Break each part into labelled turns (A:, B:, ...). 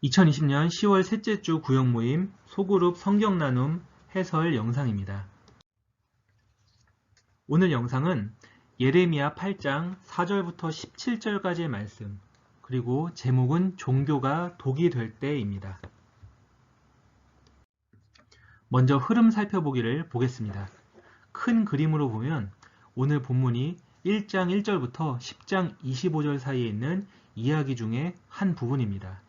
A: 2020년 10월 셋째 주 구역 모임 소그룹 성경 나눔 해설 영상입니다. 오늘 영상은 예레미야 8장 4절부터 17절까지의 말씀, 그리고 제목은 종교가 독이 될 때입니다. 먼저 흐름 살펴보기를 보겠습니다. 큰 그림으로 보면 오늘 본문이 1장 1절부터 10장 25절 사이에 있는 이야기 중에 한 부분입니다.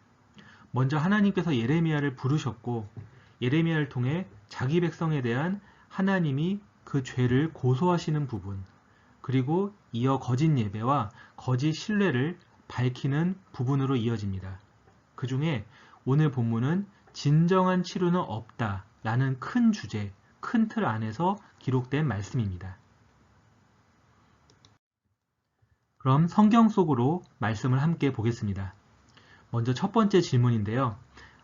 A: 먼저 하나님께서 예레미야를 부르셨고 예레미야를 통해 자기 백성에 대한 하나님이 그 죄를 고소하시는 부분, 그리고 이어 거짓 예배와 거짓 신뢰를 밝히는 부분으로 이어집니다. 그 중에 오늘 본문은 진정한 치료는 없다 라는 큰 주제, 큰 틀 안에서 기록된 말씀입니다. 그럼 성경 속으로 말씀을 함께 보겠습니다. 먼저 첫 번째 질문인데요.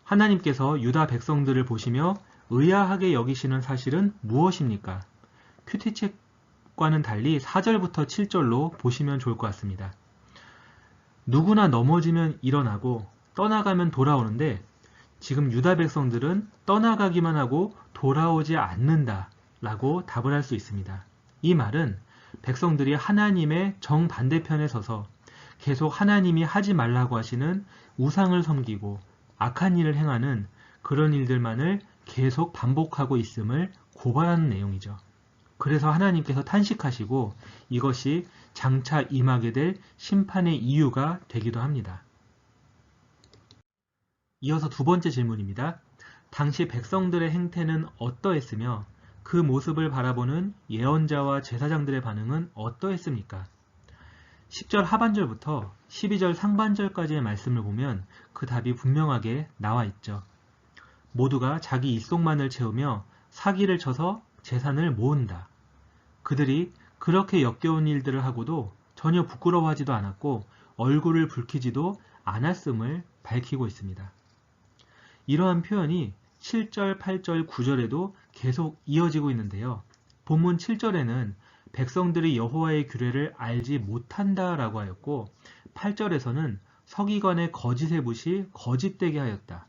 A: 하나님께서 유다 백성들을 보시며 의아하게 여기시는 사실은 무엇입니까? 큐티책과는 달리 4절부터 7절로 보시면 좋을 것 같습니다. 누구나 넘어지면 일어나고 떠나가면 돌아오는데 지금 유다 백성들은 떠나가기만 하고 돌아오지 않는다 라고 답을 할 수 있습니다. 이 말은 백성들이 하나님의 정반대편에 서서 계속 하나님이 하지 말라고 하시는 우상을 섬기고 악한 일을 행하는 그런 일들만을 계속 반복하고 있음을 고발하는 내용이죠. 그래서 하나님께서 탄식하시고 이것이 장차 임하게 될 심판의 이유가 되기도 합니다. 이어서 두 번째 질문입니다. 당시 백성들의 행태는 어떠했으며 그 모습을 바라보는 예언자와 제사장들의 반응은 어떠했습니까? 10절 하반절부터 12절 상반절까지의 말씀을 보면 그 답이 분명하게 나와 있죠. 모두가 자기 입속만을 채우며 사기를 쳐서 재산을 모은다. 그들이 그렇게 역겨운 일들을 하고도 전혀 부끄러워하지도 않았고 얼굴을 붉히지도 않았음을 밝히고 있습니다. 이러한 표현이 7절, 8절, 9절에도 계속 이어지고 있는데요. 본문 7절에는 백성들이 여호와의 규례를 알지 못한다 라고 하였고 8절에서는 서기관의 거짓의 붓이 거짓되게 하였다.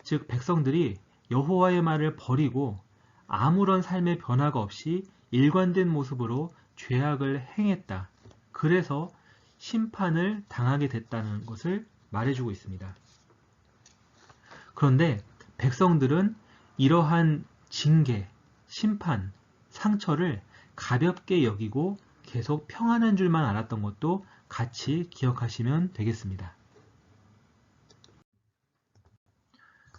A: 즉 백성들이 여호와의 말을 버리고 아무런 삶의 변화가 없이 일관된 모습으로 죄악을 행했다. 그래서 심판을 당하게 됐다는 것을 말해주고 있습니다. 그런데 백성들은 이러한 징계, 심판, 상처를 가볍게 여기고 계속 평안한 줄만 알았던 것도 같이 기억하시면 되겠습니다.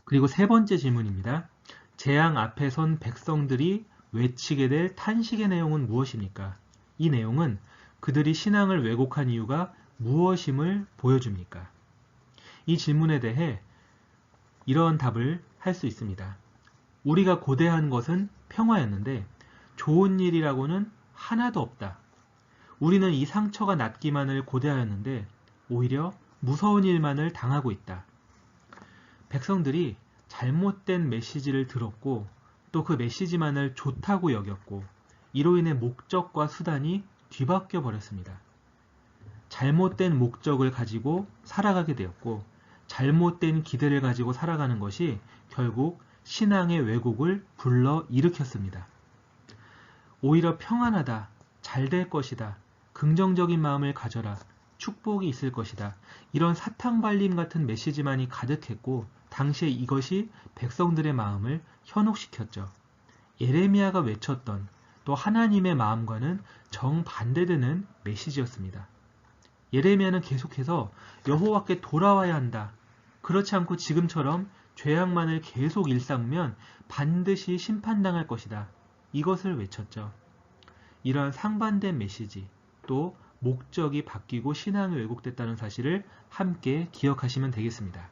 A: 그리고 세 번째 질문입니다. 재앙 앞에 선 백성들이 외치게 될 탄식의 내용은 무엇입니까? 이 내용은 그들이 신앙을 왜곡한 이유가 무엇임을 보여줍니까? 이 질문에 대해 이런 답을 할 수 있습니다. 우리가 고대한 것은 평화였는데 좋은 일이라고는 하나도 없다. 우리는 이 상처가 낫기만을 고대하였는데 오히려 무서운 일만을 당하고 있다. 백성들이 잘못된 메시지를 들었고 또 그 메시지만을 좋다고 여겼고 이로 인해 목적과 수단이 뒤바뀌어 버렸습니다. 잘못된 목적을 가지고 살아가게 되었고 잘못된 기대를 가지고 살아가는 것이 결국 신앙의 왜곡을 불러 일으켰습니다. 오히려 평안하다, 잘 될 것이다, 긍정적인 마음을 가져라, 축복이 있을 것이다. 이런 사탕발림 같은 메시지만이 가득했고 당시에 이것이 백성들의 마음을 현혹시켰죠. 예레미야가 외쳤던 또 하나님의 마음과는 정반대되는 메시지였습니다. 예레미야는 계속해서 여호와께 돌아와야 한다. 그렇지 않고 지금처럼 죄악만을 계속 일삼으면 반드시 심판당할 것이다. 이것을 외쳤죠. 이러한 상반된 메시지, 또 목적이 바뀌고 신앙이 왜곡됐다는 사실을 함께 기억하시면 되겠습니다.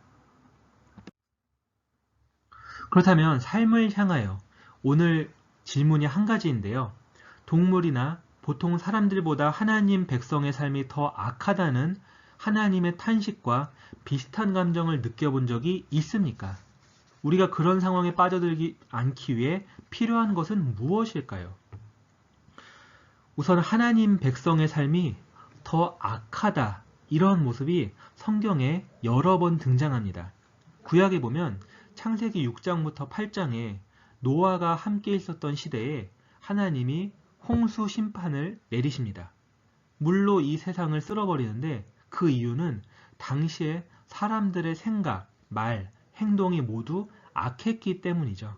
A: 그렇다면 삶을 향하여 오늘 질문이 한 가지인데요. 동물이나 보통 사람들보다 하나님 백성의 삶이 더 악하다는 하나님의 탄식과 비슷한 감정을 느껴본 적이 있습니까? 우리가 그런 상황에 빠져들지 않기 위해 필요한 것은 무엇일까요? 우선 하나님 백성의 삶이 더 악하다 이런 모습이 성경에 여러 번 등장합니다. 구약에 보면 창세기 6장부터 8장에 노아가 함께 있었던 시대에 하나님이 홍수 심판을 내리십니다. 물로 이 세상을 쓸어버리는데 그 이유는 당시에 사람들의 생각, 말, 행동이 모두 악했기 때문이죠.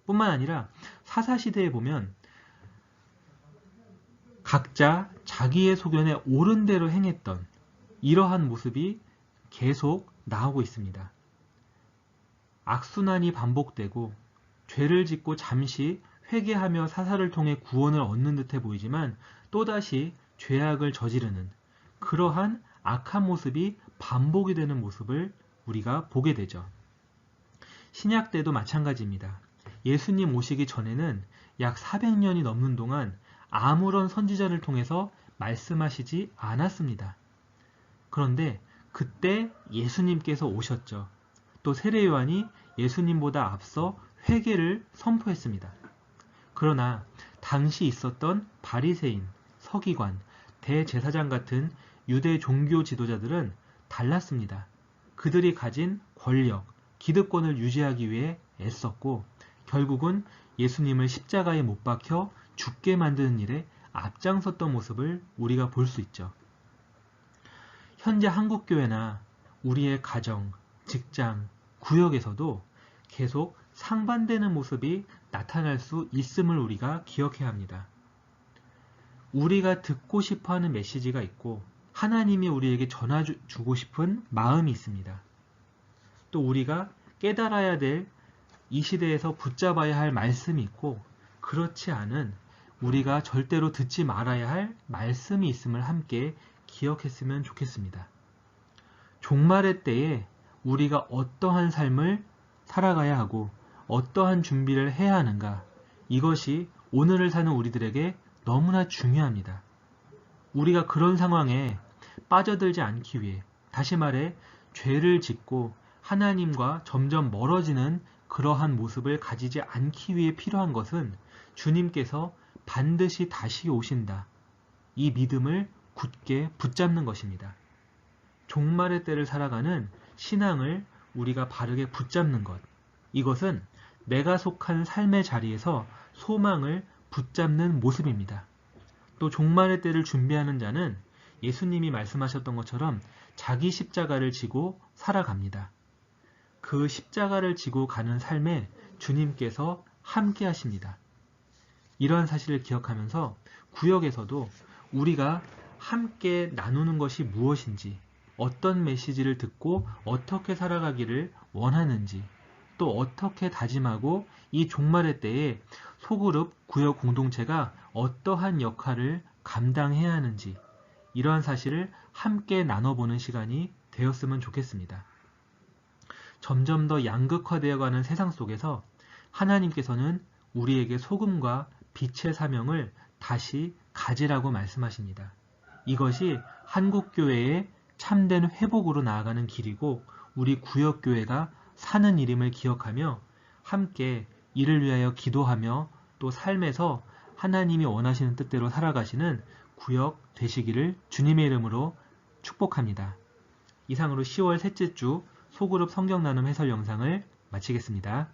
A: 뿐만 아니라 사사시대에 보면 각자 자기의 소견에 옳은 대로 행했던 이러한 모습이 계속 나오고 있습니다. 악순환이 반복되고 죄를 짓고 잠시 회개하며 사사를 통해 구원을 얻는 듯해 보이지만 또다시 죄악을 저지르는 그러한 악한 모습이 반복이 되는 모습을 우리가 보게 되죠. 신약 때도 마찬가지입니다. 예수님 오시기 전에는 약 400년이 넘는 동안 아무런 선지자를 통해서 말씀하시지 않았습니다. 그런데 그때 예수님께서 오셨죠. 또 세례 요한이 예수님보다 앞서 회개를 선포했습니다. 그러나 당시 있었던 바리새인, 서기관, 대제사장 같은 유대 종교 지도자들은 달랐습니다. 그들이 가진 권력, 기득권을 유지하기 위해 애썼고 결국은 예수님을 십자가에 못 박혀 죽게 만드는 일에 앞장섰던 모습을 우리가 볼 수 있죠. 현재 한국교회나 우리의 가정, 직장, 구역에서도 계속 상반되는 모습이 나타날 수 있음을 우리가 기억해야 합니다. 우리가 듣고 싶어하는 메시지가 있고 하나님이 우리에게 전해주고 싶은 마음이 있습니다. 또 우리가 깨달아야 될 이 시대에서 붙잡아야 할 말씀이 있고 그렇지 않은 우리가 절대로 듣지 말아야 할 말씀이 있음을 함께 기억했으면 좋겠습니다. 종말의 때에 우리가 어떠한 삶을 살아가야 하고 어떠한 준비를 해야 하는가, 이것이 오늘을 사는 우리들에게 너무나 중요합니다. 우리가 그런 상황에 빠져들지 않기 위해, 다시 말해 죄를 짓고 하나님과 점점 멀어지는 그러한 모습을 가지지 않기 위해 필요한 것은 주님께서 반드시 다시 오신다, 이 믿음을 굳게 붙잡는 것입니다. 종말의 때를 살아가는 신앙을 우리가 바르게 붙잡는 것, 이것은 내가 속한 삶의 자리에서 소망을 붙잡는 모습입니다. 또 종말의 때를 준비하는 자는 예수님이 말씀하셨던 것처럼 자기 십자가를 지고 살아갑니다. 그 십자가를 지고 가는 삶에 주님께서 함께 하십니다. 이러한 사실을 기억하면서 구역에서도 우리가 함께 나누는 것이 무엇인지, 어떤 메시지를 듣고 어떻게 살아가기를 원하는지, 또 어떻게 다짐하고 이 종말의 때에 소그룹 구역 공동체가 어떠한 역할을 감당해야 하는지, 이러한 사실을 함께 나눠보는 시간이 되었으면 좋겠습니다. 점점 더 양극화되어가는 세상 속에서 하나님께서는 우리에게 소금과 빛의 사명을 다시 가지라고 말씀하십니다. 이것이 한국교회의 참된 회복으로 나아가는 길이고 우리 구역교회가 사는 일임을 기억하며 함께 이를 위하여 기도하며 또 삶에서 하나님이 원하시는 뜻대로 살아가시는 구역 되시기를 주님의 이름으로 축복합니다. 이상으로 10월 셋째 주 소그룹 성경 나눔 해설 영상을 마치겠습니다.